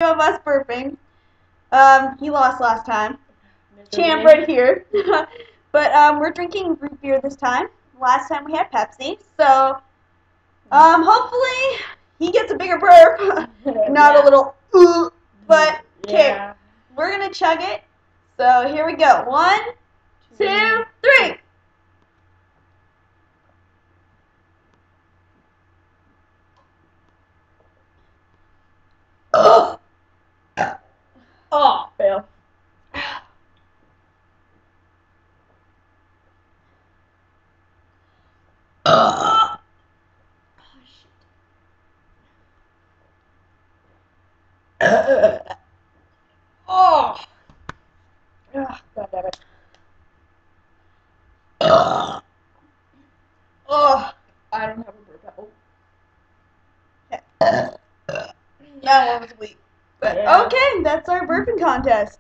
Of us burping. He lost last time. Champ Miserably. right here. But we're drinking root beer this time. Last time we had Pepsi. So hopefully he gets a bigger burp, not a Yeah. little but okay, Yeah. we're gonna chug it. So here we go. 1, 2, 3. Oh, fail. Oh, Oh. God damn it. oh. I don't have a burp. That one was weak. But Yeah. okay, that's our burping contest.